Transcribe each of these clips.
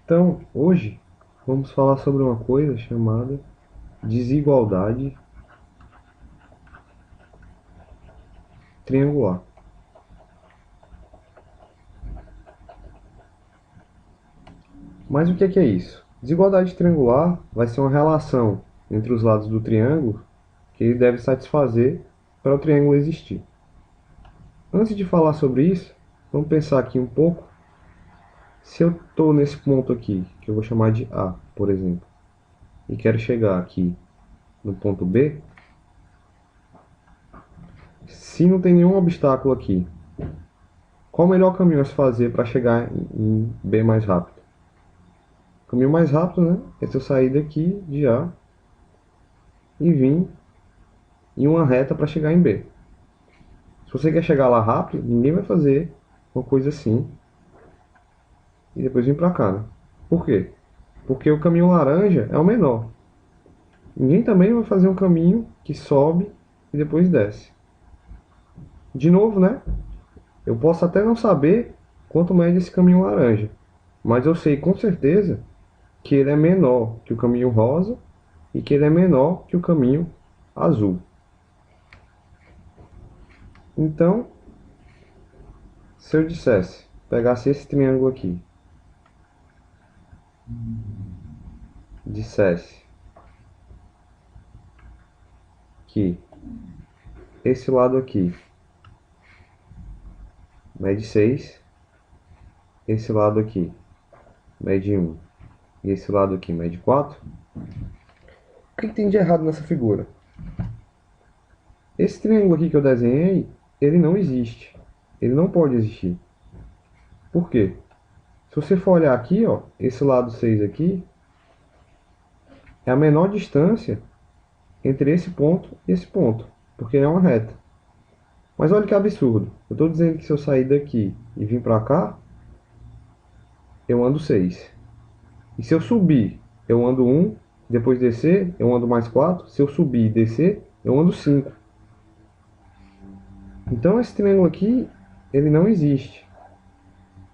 Então, hoje vamos falar sobre uma coisa chamada desigualdade triangular. Mas o que é isso? Desigualdade triangular vai ser uma relação entre os lados do triângulo que ele deve satisfazer para o triângulo existir. Antes de falar sobre isso, vamos pensar aqui um pouco. Se eu estou nesse ponto aqui, que eu vou chamar de A, por exemplo, e quero chegar aqui no ponto B, se não tem nenhum obstáculo aqui, qual o melhor caminho a se fazer para chegar em B mais rápido? O caminho mais rápido, né, é se eu sair daqui de A e vir em uma reta para chegar em B. Se você quer chegar lá rápido, ninguém vai fazer uma coisa assim e depois vir para cá, né? Por quê? Porque o caminho laranja é o menor. Ninguém também vai fazer um caminho que sobe e depois desce. De novo, né? Eu posso até não saber quanto mede esse caminho laranja, mas eu sei com certeza que ele é menor que o caminho rosa e que ele é menor que o caminho azul. Então, se eu pegasse esse triângulo aqui, dissesse que esse lado aqui mede 6, esse lado aqui mede 1 e esse lado aqui mede 4, o que tem de errado nessa figura? Esse triângulo aqui que eu desenhei, ele não existe. Ele não pode existir. Por quê? Se você for olhar aqui, ó, esse lado 6 aqui é a menor distância entre esse ponto e esse ponto, porque é uma reta. Mas olha que absurdo. Eu estou dizendo que se eu sair daqui e vir para cá, eu ando 6. E se eu subir, eu ando 1, depois descer, eu ando mais 4. Se eu subir e descer, eu ando 5. Então esse triângulo aqui, ele não existe,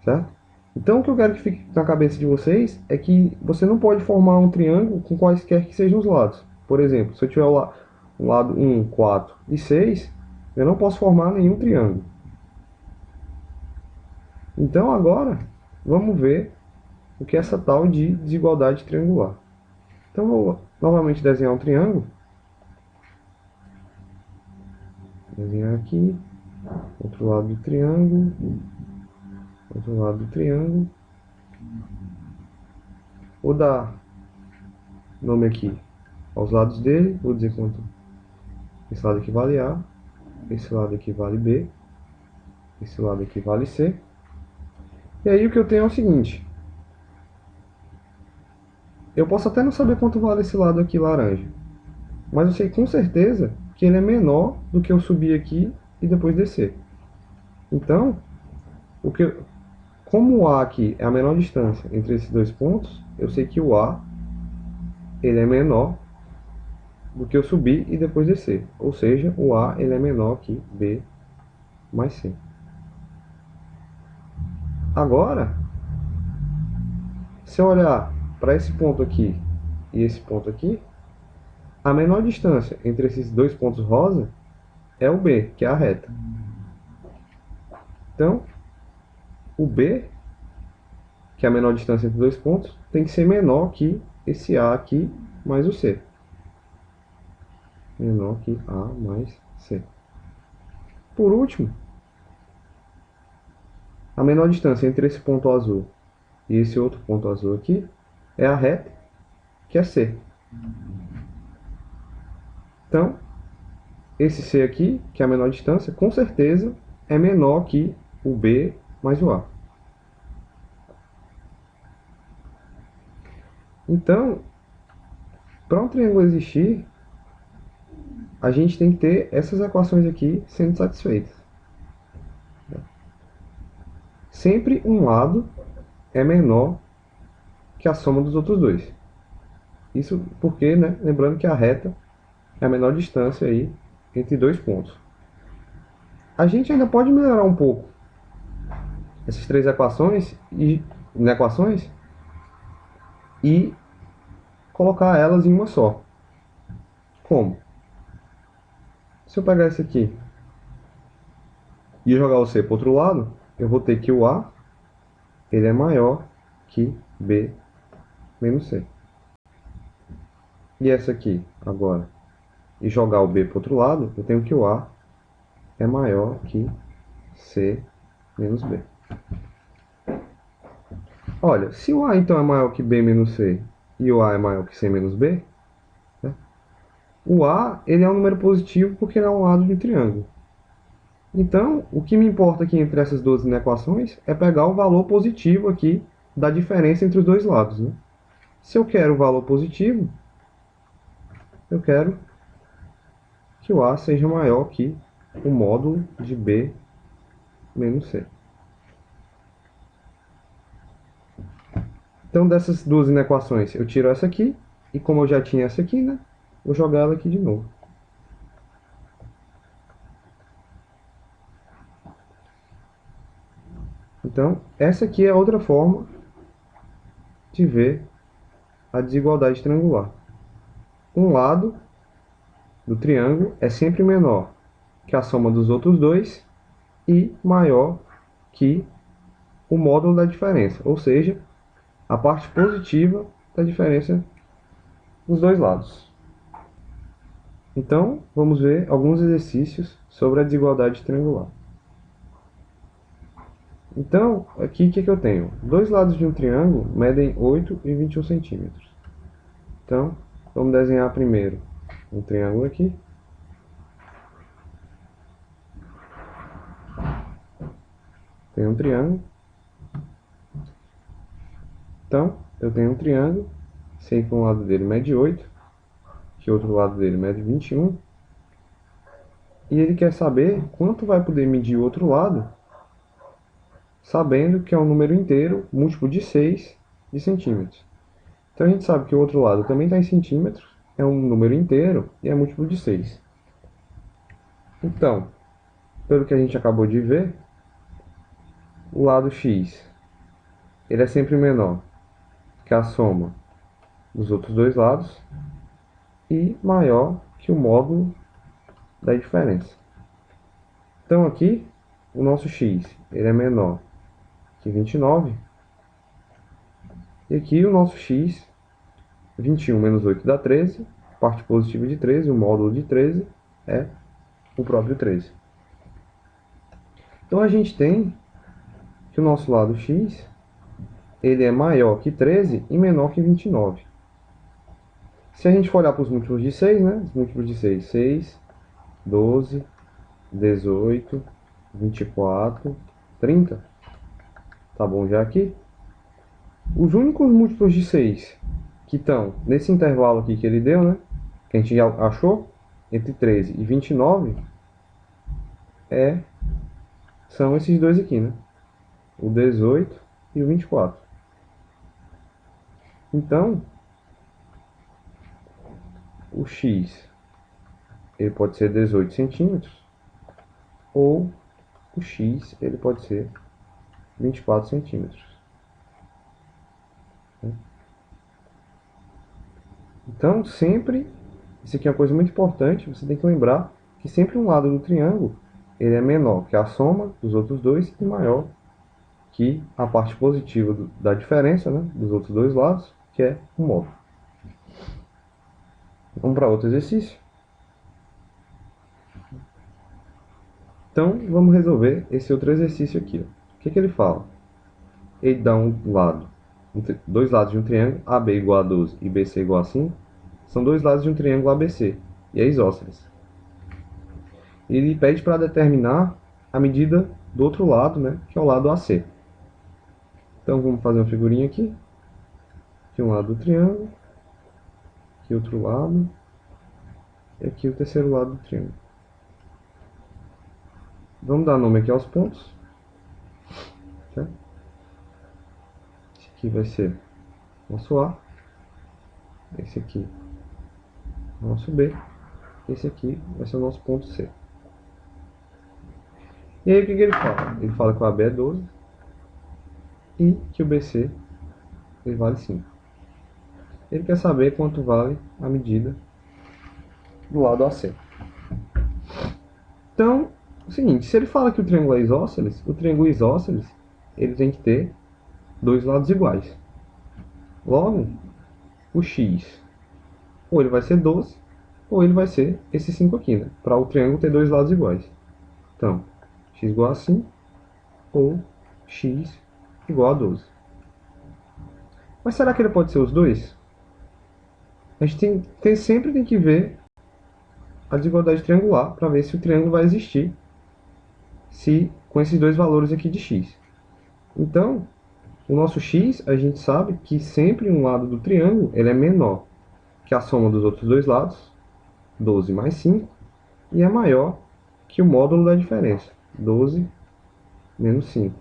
certo? Então o que eu quero que fique na cabeça de vocês é que você não pode formar um triângulo com quaisquer que sejam os lados. Por exemplo, se eu tiver o lado 1, 4 e 6, eu não posso formar nenhum triângulo. Então agora, vamos ver o que é essa tal de desigualdade triangular. Então vou novamente desenhar um triângulo. Desenhar aqui, outro lado do triângulo, outro lado do triângulo. Vou dar nome aqui aos lados dele, vou dizer quanto esse lado aqui vale A, esse lado aqui vale B, esse lado aqui vale C. E aí o que eu tenho é o seguinte, eu posso até não saber quanto vale esse lado aqui laranja, mas eu sei com certeza que ele é menor do que eu subir aqui e depois descer. Então, como o A aqui é a menor distância entre esses dois pontos, eu sei que o A ele é menor do que eu subir e depois descer. Ou seja, o A ele é menor que B mais C. Agora, se eu olhar para esse ponto aqui e esse ponto aqui, a menor distância entre esses dois pontos rosa é o B, que é a reta. Então, o B, que é a menor distância entre dois pontos, tem que ser menor que esse A aqui mais o C. Menor que A mais C. Por último, a menor distância entre esse ponto azul e esse outro ponto azul aqui é a reta, que é C. Então, esse C aqui, que é a menor distância, com certeza é menor que o B mais o A. Então, para um triângulo existir, a gente tem que ter essas equações aqui sendo satisfeitas. Sempre um lado é menor que a soma dos outros dois. Isso porque, né, lembrando que a reta é a menor distância aí entre dois pontos. A gente ainda pode melhorar um pouco essas três equações e colocar elas em uma só. Como? Se eu pegar esse aqui e jogar o C para o outro lado, eu vou ter que o A ele é maior que B menos C. E essa aqui, agora, e jogar o B para o outro lado, eu tenho que o A é maior que C menos B. Olha, se o A então é maior que B menos C e o A é maior que C menos B, né, o A ele é um número positivo porque ele é um lado de um triângulo. Então, o que me importa aqui entre essas duas inequações é pegar o valor positivo aqui da diferença entre os dois lados. Né? Se eu quero o valor positivo, eu quero que o A seja maior que o módulo de B menos C. Então, dessas duas inequações, eu tiro essa aqui, e como eu já tinha essa aqui, né, vou jogar ela aqui de novo. Então, essa aqui é outra forma de ver a desigualdade triangular. Um lado do triângulo é sempre menor que a soma dos outros dois e maior que o módulo da diferença, ou seja, a parte positiva da diferença dos dois lados. Então, vamos ver alguns exercícios sobre a desigualdade triangular. Então, aqui o que eu tenho? Dois lados de um triângulo medem 8 e 21 centímetros. Então, vamos desenhar primeiro um triângulo aqui. Tem um triângulo. Então, eu tenho um triângulo. Sei que um lado dele mede 8, que o outro lado dele mede 21. E ele quer saber quanto vai poder medir o outro lado, sabendo que é um número inteiro múltiplo de 6 de centímetros. Então a gente sabe que o outro lado também está em centímetros, é um número inteiro e é múltiplo de 6. Então, pelo que a gente acabou de ver, o lado x ele é sempre menor que a soma dos outros dois lados e maior que o módulo da diferença. Então aqui, o nosso x ele é menor que 29, e aqui o nosso x, 21 menos 8 dá 13, parte positiva de 13, o módulo de 13 é o próprio 13. Então a gente tem que o nosso lado x ele é maior que 13 e menor que 29. Se a gente for olhar para os múltiplos de 6, né? Os múltiplos de 6, 6, 12, 18, 24, 30. Tá bom já aqui? Os únicos múltiplos de 6 que estão nesse intervalo aqui que ele deu, né? Que a gente já achou, entre 13 e 29, são esses dois aqui, né? O 18 e o 24. Então, o x ele pode ser 18 centímetros, ou o x ele pode ser 24 centímetros. Então, sempre, isso aqui é uma coisa muito importante, você tem que lembrar que sempre um lado do triângulo ele é menor que a soma dos outros dois e maior que a parte positiva da diferença, né, dos outros dois lados, que é o módulo. Vamos para outro exercício. Então, vamos resolver esse outro exercício aqui. Ó. O que ele fala? Ele dá dois lados de um triângulo, AB igual a 12 e BC igual a 5. São dois lados de um triângulo ABC, e é isósceles. Ele pede para determinar a medida do outro lado, né, que é o lado AC. Então, vamos fazer uma figurinha aqui. Aqui um lado do triângulo, aqui outro lado, e aqui o terceiro lado do triângulo. Vamos dar nome aqui aos pontos. Certo? Esse aqui vai ser nosso A. Esse aqui, nosso B. Esse aqui vai ser o nosso ponto C. E aí o que ele fala? Ele fala que o AB é 12 e que o BC ele vale 5. Ele quer saber quanto vale a medida do lado AC. Então, é o seguinte, se ele fala que o triângulo é isósceles, o triângulo isósceles, ele tem que ter dois lados iguais. Logo, o x, ou ele vai ser 12, ou ele vai ser esse 5 aqui, né? Para o triângulo ter dois lados iguais. Então, x igual a 5, ou x igual a 12. Mas será que ele pode ser os dois? A gente sempre tem que ver a desigualdade triangular para ver se o triângulo vai existir com esses dois valores aqui de x. Então, o nosso x, a gente sabe que sempre um lado do triângulo ele é menor que a soma dos outros dois lados, 12 mais 5, e é maior que o módulo da diferença, 12 menos 5.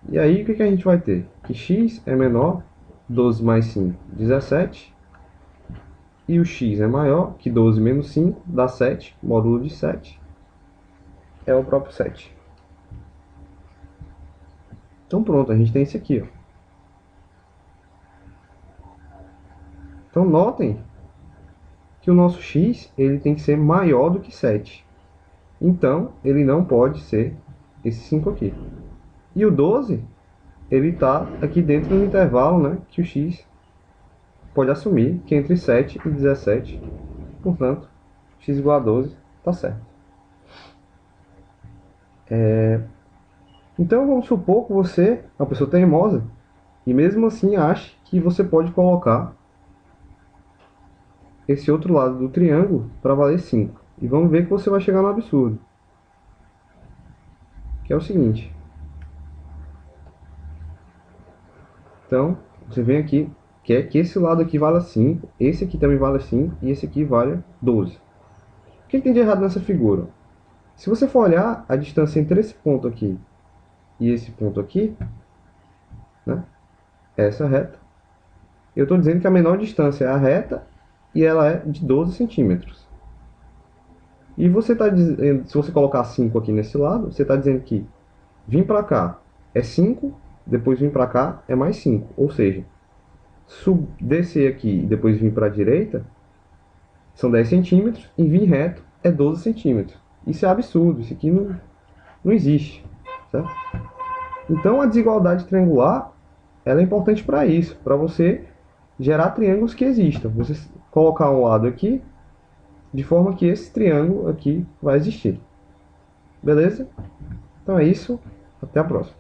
E aí, o que a gente vai ter? Que x é menor, 12 mais 5, 17, e o x é maior que 12 menos 5, dá 7, módulo de 7, é o próprio 7. Então pronto, a gente tem esse aqui, ó. Então notem que o nosso x ele tem que ser maior do que 7. Então, ele não pode ser esse 5 aqui. E o 12, ele está aqui dentro do intervalo, né, que o x pode assumir, que é entre 7 e 17. Portanto, x igual a 12, está certo. Então, vamos supor que você é uma pessoa teimosa e mesmo assim ache que você pode colocar esse outro lado do triângulo para valer 5. E vamos ver que você vai chegar no absurdo. Que é o seguinte. Então, você vem aqui, quer que esse lado aqui valha 5, esse aqui também valha 5 e esse aqui valha 12. O que tem de errado nessa figura? Se você for olhar a distância entre esse ponto aqui e esse ponto aqui, né, essa reta, eu estou dizendo que a menor distância é a reta e ela é de 12 centímetros. E você está dizendo, se você colocar 5 aqui nesse lado, você está dizendo que vir para cá é 5, depois vir para cá é mais 5. Ou seja, descer aqui e depois vir para a direita são 10 centímetros e vir reto é 12 centímetros. Isso é absurdo, isso aqui não existe. Certo? Então a desigualdade triangular ela é importante para isso, para você gerar triângulos que existam. Você colocar um lado aqui, de forma que esse triângulo aqui vai existir. Beleza? Então é isso, até a próxima.